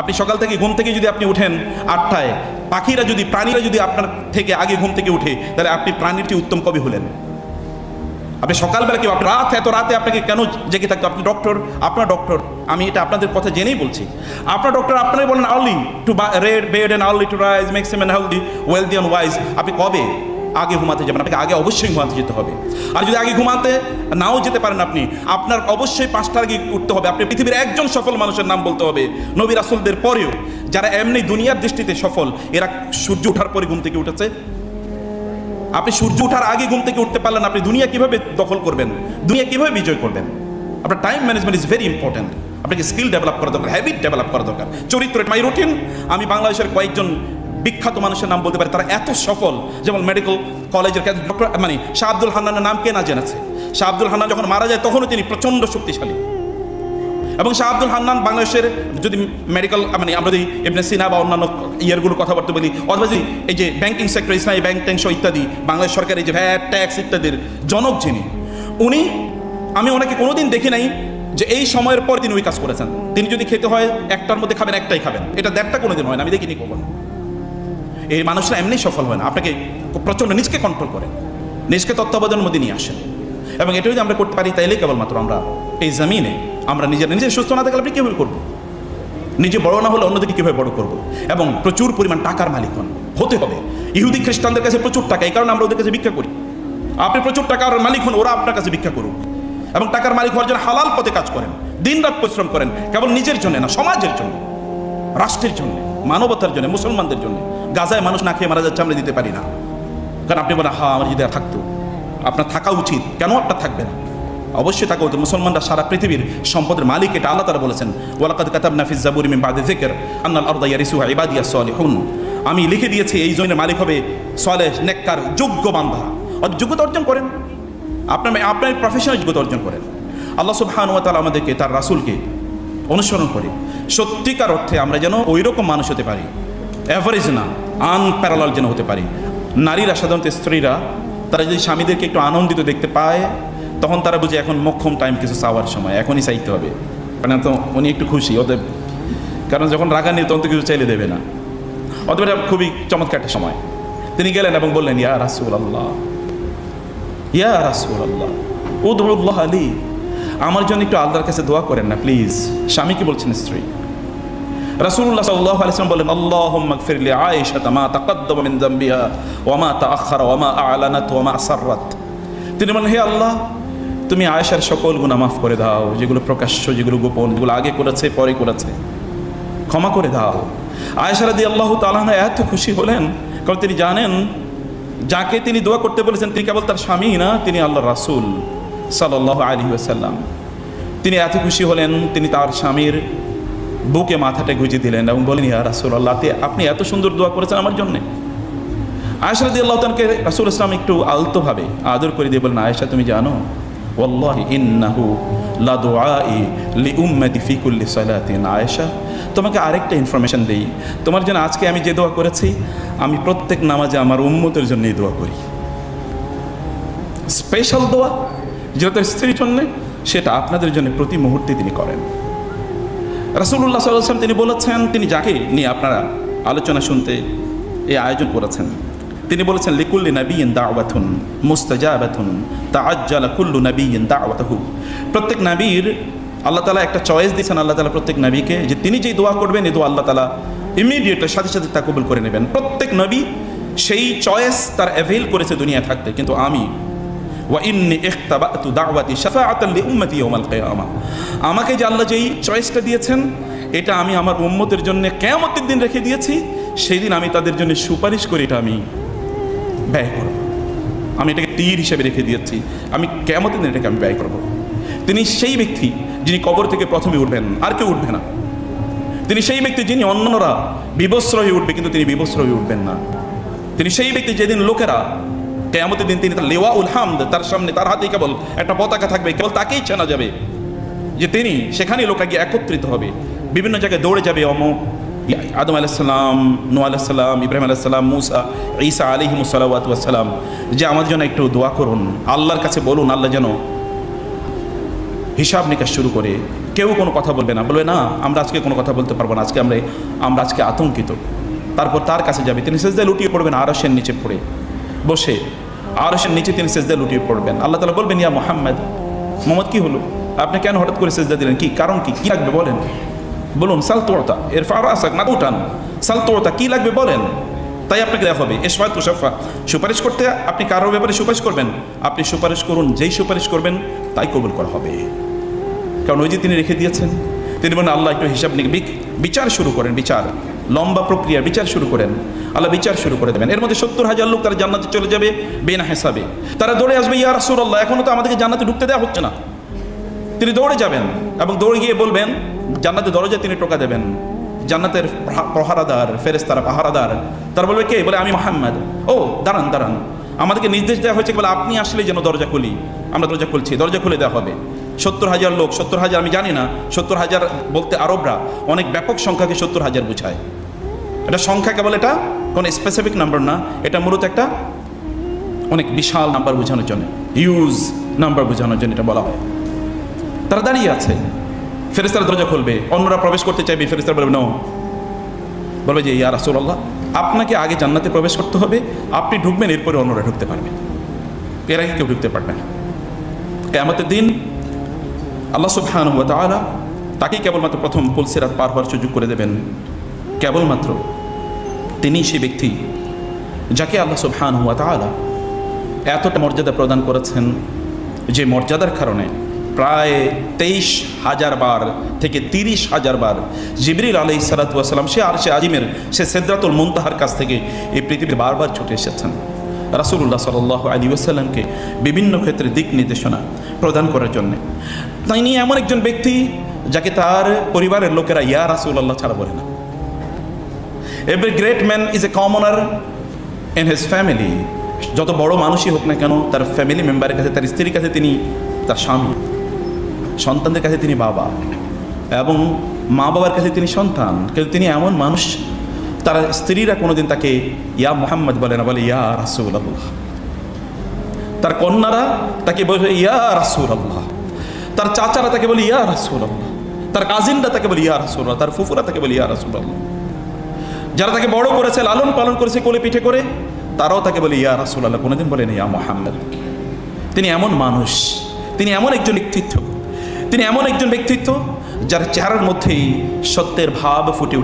আপনি সকাল থেকে ঘুম থেকে যদি আপনি উঠেন 8টায়, প্রাণীরা যদি আপনার থেকে আগে ঘুম থেকে উঠে, তাহলে আপনি প্রাণীর চেয়ে উত্তম কবে হলেন? আপনি সকালবেলা কি এত রাতে আপনাকে কেন জেগে থাকতো? আপনি ডক্টর, আপনার ডক্টর, আমি এটা আপনাদের কথা জেনেই বলছি, আপনার ডক্টর আপনারাই বলেন আর্লি টু রেড bed and early to rise makes him healthy wealthy and wise. আপনি কবে আগে ঘুমাতে যাবেন? আপনাকে আগে অবশ্যই ঘুমাতে যেতে হবে। আর যদি আগে ঘুমাতে নাও যেতে পারেন, আপনার অবশ্যই 5টার আগে উঠতে হবে। আপনি পৃথিবীর একজন সফল মানুষের নাম বলতে হবে নবী রাসূলদের পরেও, যারা এমনি দুনিয়ার দৃষ্টিতে সফল, এরা সূর্য ওঠার পরে ঘুম থেকে উঠেছে। আপনি সূর্য ওঠার আগে ঘুম থেকে উঠতে পারলেন, আপনি দুনিয়া কিভাবে দখল করবেন, দুনিয়া কিভাবে বিজয় করবেন? আপনার time management is very important. আপনাকে স্কিল ডেভেলপ করা দরকার, হ্যাবিট ডেভেলপ করা দরকার, চরিত্র। মাই রুটিন, আমি বাংলাদেশের কয়েকজন বিখ্যাত মানুষের নাম বলতে পারি, তারা এত সফল। যেমন মেডিকেল কলেজের ডক্টর শাহ আব্দুল হান্নানের নাম কে না জেনেছে? শাহ আব্দুল হান্নান যখন মারা যায় তখনও তিনি প্রচণ্ড শক্তিশালী। এবং শাহ আব্দুল হান্নান বাংলাদেশের যদি মেডিকেল আমরা যদি ইবনে সিনা বা অন্যান্য ইয়ারগুলোর কথাবার্তা বলি, অথবা যদি এই যে ব্যাংকিং সেক্টর, ইসলামী ব্যাংক ট্যাংক ইত্যাদি, বাংলাদেশ সরকারের যে ভ্যাট ট্যাক্স ইত্যাদির জনক যিনি, আমি ওনাকে কোনোদিন দেখি নাই যে এই সময়ের পর তিনি ওই কাজ করেছেন। তিনি যদি খেতে হয় 1টার মধ্যে খাবেন, 1টাই খাবেন, এটা 1.5টা কোনোদিন হয় না, আমি দেখিনি কখনো। এই মানুষরা এমনি সফল হয় না। আপনাকে প্রচণ্ড নিজকে কন্ট্রোল করেন, নিজকে তত্ত্বাবধানের মধ্যে নিয়ে আসেন। এবং এটা যদি আমরা করতে পারি, তাইলেই কেবলমাত্র আমরা এই জমিনে আমরা নিজে সুস্থ না থাকলে আপনি কীভাবে করবো? নিজে বড় না হলে অন্যদিকে কীভাবে বড় করবো? এবং প্রচুর পরিমাণ টাকার মালিক হতে হবে। ইহুদি খ্রিস্টানদের কাছে প্রচুর টাকা, এই কারণে আমরা ওদের কাছে ভিক্ষা করি। আপনি প্রচুর টাকার মালিক হন, ওরা আপনার কাছে ভিক্ষা করুক। এবং টাকার মালিক হওয়ার জন্য হালাল পথে কাজ করেন, দিন রাত পরিশ্রম করেন, কেবল নিজের জন্য না, সমাজের জন্য, রাষ্ট্রের জন্য, মানবতার জন্য, মুসলমানদের জন্য। গাজায় মানুষ না খেয়ে মারা যাচ্ছে, আমরা দিতে পারি না। কারণ আপনি বলেন আমার যদি থাকতো, আপনার থাকা উচিত। কেন আপনার থাকবে না? অবশ্যই থাকা উচিত। মুসলমানরা সারা পৃথিবীর সম্পদের মালিক, এটা আল্লাহ তাআলা বলেছেন, ওয়ালাকাদ কাতাবনা ফিজ জাবুরি মিন বাদি যিকর আন্নাল আরদা ইয়ারিসুহা ইবাদিয়াস সালিহুন। আমি লিখে দিয়েছি এই জমিনের মালিক হবে সালেহ, নেককার, যোগ্য বান্দা। যোগ্যতা অর্জন করেন, আপনার প্রফেশনাল যোগ্যতা অর্জন করেন। আল্লাহ সুবহানাহু ওয়া তাআলা আমাদেরকে, তার রাসূলকে অনুসরণ করে সত্যিকার অর্থে আমরা যেন ওই রকম মানুষ হতে পারি, অ্যাভারেজ না, আনপ্যারালাল যেন হতে পারি। নারীরা সাধারণত, স্ত্রীরা, তারা যদি স্বামীদেরকে একটু আনন্দিত দেখতে পায়, তখন তারা বুঝে এখন মোক্ষম টাইম, কিছু চাওয়ার সময়, এখনই চাইতে হবে। কারণ তো উনি একটু খুশি ওদের, কারণ যখন রাগান্বিত তখন তো কিছু চাইলে দেবে না। অথবা খুবই চমৎকার একটা সময়। তিনি গেলেন এবং বললেন, ইয়া রাসূলুল্লাহ, ইয়া রাসূলুল্লাহ উদউল্লাহ আলী, আমার জন্য একটু আল্লাহর কাছে দোয়া করেন না প্লিজ। স্বামীকে বলছেন স্ত্রী। রাসূলুল্লাহ সাল্লাল্লাহু আলাইহি ওয়াসাল্লাম বলেন, আল্লাহুম্মা গফির লি আয়েশা মা তাকাদ্দামা মিন যামবিহা ওয়া মা তাআখারা ওয়া মা আ'লানাত ওয়া মা আসাররাত। তিনি বলেন, হে আল্লাহ, তুমি আয়েশার সকল গুনাহ মাফ করে দাও, যেগুলো প্রকাশ্য, যেগুলো গোপন, যেগুলো আগে করেছে পরে করেছে, ক্ষমা করে দাও। আয়েশা রাদিয়াল্লাহু তাআলা আনহা এত খুশি হলেন, কারণ তিনি জানেন যাকে তিনি দোয়া করতে বলেছেন তিনি কেবল তার স্বামী না, তিনি আল্লাহর রাসূল সাল্লাল্লাহু আলাইহি ওয়াসাল্লাম। তিনি এত খুশি হলেন, তিনি তার স্বামীর বুকে মাথাটা গুঁজে দিলেন এবং বলেন, ইয়া রাসূলুল্লাহ, আপনি এত সুন্দর দোয়া করেছেন আমার জন্যে। আয়েশা রাদিয়াল্লাহু তাআলাকে রাসূল ইসলাম একটু আলতোভাবে আদর করে দিয়ে বলেন, আয়েশা, তুমি জানো, ওয়াল্লাহি ইন্নাহু লা দুআই লি উম্মতি ফি কুল্লি সালাতিন। আয়েশা, তোমাকে আরেকটা ইনফরমেশন দেই, তোমার জন্য আজকে আমি যে দোয়া করেছি, আমি প্রত্যেক নামাজে আমার উম্মতের জন্যই দোয়া করি। স্পেশাল দোয়া যেটা তার স্ত্রীর জন্য, সেটা আপনাদের জন্য প্রতি মুহূর্তে তিনি করেন। রাসূলুল্লাহ সাল্লাল্লাহু আলাইহি ওয়াসাল্লাম তিনি বলেছেন, তিনি যাকে নিয়ে আপনারা আলোচনা শুনতে এই আয়োজন করেছেন, তিনি বলেছেন, লিকুল্লি নাবিয়্যিন দাওয়াতুন মুস্তাজাবাতুন তাআজ্জালা কুল্লু নাবিয়্যিন দাওয়াতাহু। প্রত্যেক নবীর আল্লাহ তাআলা একটা চয়েস দিয়েছেন, আল্লাহ তাআলা প্রত্যেক নবীকে, যে তিনি যেই দোয়া করবেন এই দোয়া আল্লাহ তাআলা ইমিডিয়েটলি সাথে সাথে তা কবুল করে নেবেন। প্রত্যেক নবী সেই চয়েস তার অ্যাভেল করেছে দুনিয়া থাকতে। কিন্তু আমি, ওয়া ইন্নী ইখতাবাতু দাওয়াতি শাফাআতান লি উম্মতি ইয়াউমাল কিয়ামা, আমাকে যে আল্লাহ যেই চয়েসটা দিয়েছেন, এটা আমি আমার উম্মতের জন্য কিয়ামতের দিন রেখে দিয়েছি। সেই দিন আমি তাদের জন্য সুপারিশ করে এটা আমি ব্যয় করব। আমি এটাকে তীর হিসেবে রেখে দিয়েছি, আমি কিয়ামতের দিন এটাকে আমি ব্যয় করব। তিনি সেই ব্যক্তি যিনি কবর থেকে প্রথমে উঠবেন, আর কেউ উঠবে না। তিনি সেই ব্যক্তি যিনি অন্যরা বিবস্ত্র হয়ে উঠবে, কিন্তু তিনি বিবস্ত্র হয়ে উঠবেন না। তিনি সেই ব্যক্তি যেদিন লোকেরা কিয়ামতের দিন, তিনি তার লিওয়াউল হামদ, তার সামনে তার হাতেই কেবল একটা পতাকা থাকবে, কেবল তাকেই চেনা যাবে যে তিনি, সেখানেই লোক গিয়ে একত্রিত হবে, বিভিন্ন জায়গায় দৌড়ে যাবে। আদম আলাইহিস সালাম, নূহ আলাইহিস সালাম, ইব্রাহিম আলাইহিস সালাম, মুসা, ঈসা আলাইহিমুস সালাওয়াতু ওয়াস সালাম, যে আমার জন্য একটু দোয়া করুন, আল্লাহর কাছে বলুন, আল্লাহ যেন হিসাব নিকাশ শুরু করে কেউ কোনো কথা বলবে না, বলবে না আমরা আজকে কোনো কথা বলতে পারবো না, আজকে আমরা আজকে আতঙ্কিত। তারপর তার কাছে যাবে, তিনি সেজদায় লুটিয়ে পড়বেন আরশের নিচে পড়ে বসে, আরশের নিচে তিনি সেজদায় লুটিয়ে পড়বেন। আল্লাহ তাআলা বলবেন, ইয়া মুহাম্মদ, মোহাম্মদ কি হলো, আপনি কেন হঠাৎ করে সেজদা দিলেন, কি কারণ, কি লাগবে বলেন, বলুন। সাল তোরতা এরফা রাসাক, না উঠান, সাল তোরতা, কি লাগবে বলেন, তাই আপনাকে দেওয়া হবে। এশফা তুশাফা, সুপারিশ করতে আপনি কারোর ব্যাপারে সুপারিশ করবেন, আপনি সুপারিশ করুন, যেই সুপারিশ করবেন তাই কবুল করা হবে, কারণ ওই যে তিনি রেখে দিয়েছেন। তিনি বলেন, আল্লাহ একটু হিসাব বিচার শুরু করেন, বিচার, লম্বা প্রক্রিয়া, বিচার শুরু করেন। আল্লাহ বিচার শুরু করে দেবেন। এর মধ্যে 70,000 লোক তারা জান্নাতে চলে যাবে বিনা হিসাবে। তারা দৌড়ে আসবে, ইয়া রাসূলুল্লাহ, এখনো তো আমাদেরকে জান্নাতে ঢুকতে দেওয়া হচ্ছে না। তিনি দৌড়ে যাবেন এবং দৌড়ে গিয়ে বলবেন, জান্নাতের দরজায় তিনি টোকা দেবেন। জান্নাতের প্রহারাদার, ফেরেশতারা পাহারাদার, তারা বলবে, কে? বলে, আমি মুহাম্মদ। ও দাঁড়ান দাঁড়ান, আমাদেরকে নির্দেশ দেওয়া হয়েছে, বলে আপনি আসলে যেন দরজা খুলি। আমরা দরজা খুলছি, দরজা খুলে দেওয়া হবে। 70,000 লোক, 70,000 আমি জানি না, 70,000 বলতে আরবরা অনেক ব্যাপক সংখ্যাকে 70,000 বোঝায়। এটা সংখ্যা কেবল, এটা কোনো স্পেসিফিক নাম্বার না, এটা মূলত একটা অনেক বিশাল নাম্বার বোঝানোর জন্য, হিউজ নাম্বার বোঝানোর জন্য এটা বলা হয়। তারা দাঁড়িয়ে আছে, ফেরেশতারা দরজা খুলবে, অন্যরা প্রবেশ করতে চাইবে, ফেরেশতারা বলবে, নাও, বলবে যে ইয়া রাসূলুল্লাহ, আপনাকে আগে জান্নাতে প্রবেশ করতে হবে, আপনি ঢুকবেন, এরপরে অন্যরা ঢুকতে পারবে, এর আগে কেউ ঢুকতে পারবে না। কিয়ামতের দিন আল্লাহ সুবহানাহু ওয়া তাআলা তাকেই কেবলমাত্র প্রথম পুলসিরাত পার হওয়ার সুযোগ করে দেবেন। কেবলমাত্র তিনি সেই ব্যক্তি যাকে আল্লাহ সুবহানাহু ওয়া তাআলা এতটা মর্যাদা প্রদান করেছেন, যে মর্যাদার কারণে প্রায় 23,000 বার থেকে 30,000 বার জিবরিল আলাইহিস সালাতু ওয়াস সালাম সে আরশে আজিমের, সে সিদরাতুল মুনতাহার কাছ থেকে এই পৃথিবীতে বারবার ছুটে এসেছেন রাসূলুল্লাহ সাল্লাল্লাহু আলাইহি ওয়াসাল্লামকে বিভিন্ন ক্ষেত্রে দিক নির্দেশনা প্রদান করার জন্য। তিনি এমন একজন ব্যক্তি যাকে তার পরিবারের লোকেরা ইয়া রাসূলুল্লাহ ছাড়া বলে না। Every great man is a কমনার in his family. যত বড় মানুষই হোক না কেন, তার ফ্যামিলি মেম্বারের কাছে, তার স্ত্রীর কাছে তিনি তার স্বামী, সন্তানদের কাছে তিনি বাবা, এবং মা বাবার কাছে তিনি সন্তান। কিন্তু তিনি এমন মানুষ, তার স্ত্রীরা কোনোদিন তাকে ইয়া মুহাম্মদ বলে না, বলে ইয়া রাসূলুল্লাহ। তার কন্যারা তাকে বলে ইয়া রাসূলুল্লাহ, তার চাচারা তাকে বলে ইয়া রাসূলুল্লাহ, তার কাজিনরা তাকে বলে ইয়া রাসূলুল্লাহ, তার ফুফুরা তাকে বলে ইয়া রাসূলুল্লাহ। যারা তাকে বড় করেছে, লালন পালন করেছে কোলে পিঠে করে, তারাও তাকে বলে ইয়া রাসূলুল্লাহ, কোনোদিন বলেন ইয়া মুহাম্মদ। তিনি এমন মানুষ, তিনি এমন একজন ব্যক্তিত্ব, তিনি এমন একজন ব্যক্তিত্ব যার চেহারার মধ্যেই সত্যের ভাব ফুটে